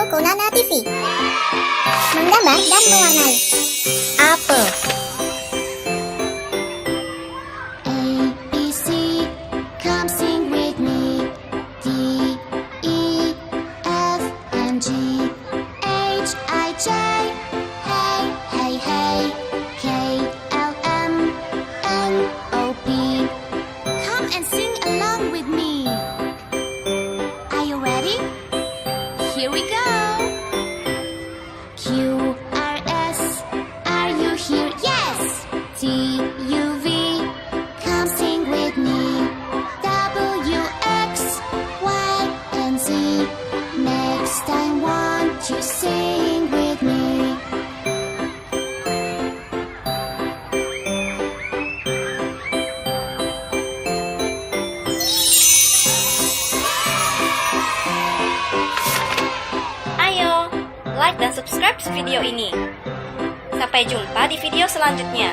Koko Nana TV. Menggambar dan mewarnai. Apel. A, B, C, come sing with me. D, E, F, and G, H, I, J. Hey, hey, hey. K, L, M, N, O, P. Come and sing along with me. Are you ready? Here we go. Q, R, S, are you here? Yes. T, U, V, come sing with me. W, X, Y, and Z. Next I want you sing with me. Ayo, like dan subscribe video ini. Sampai jumpa di video selanjutnya.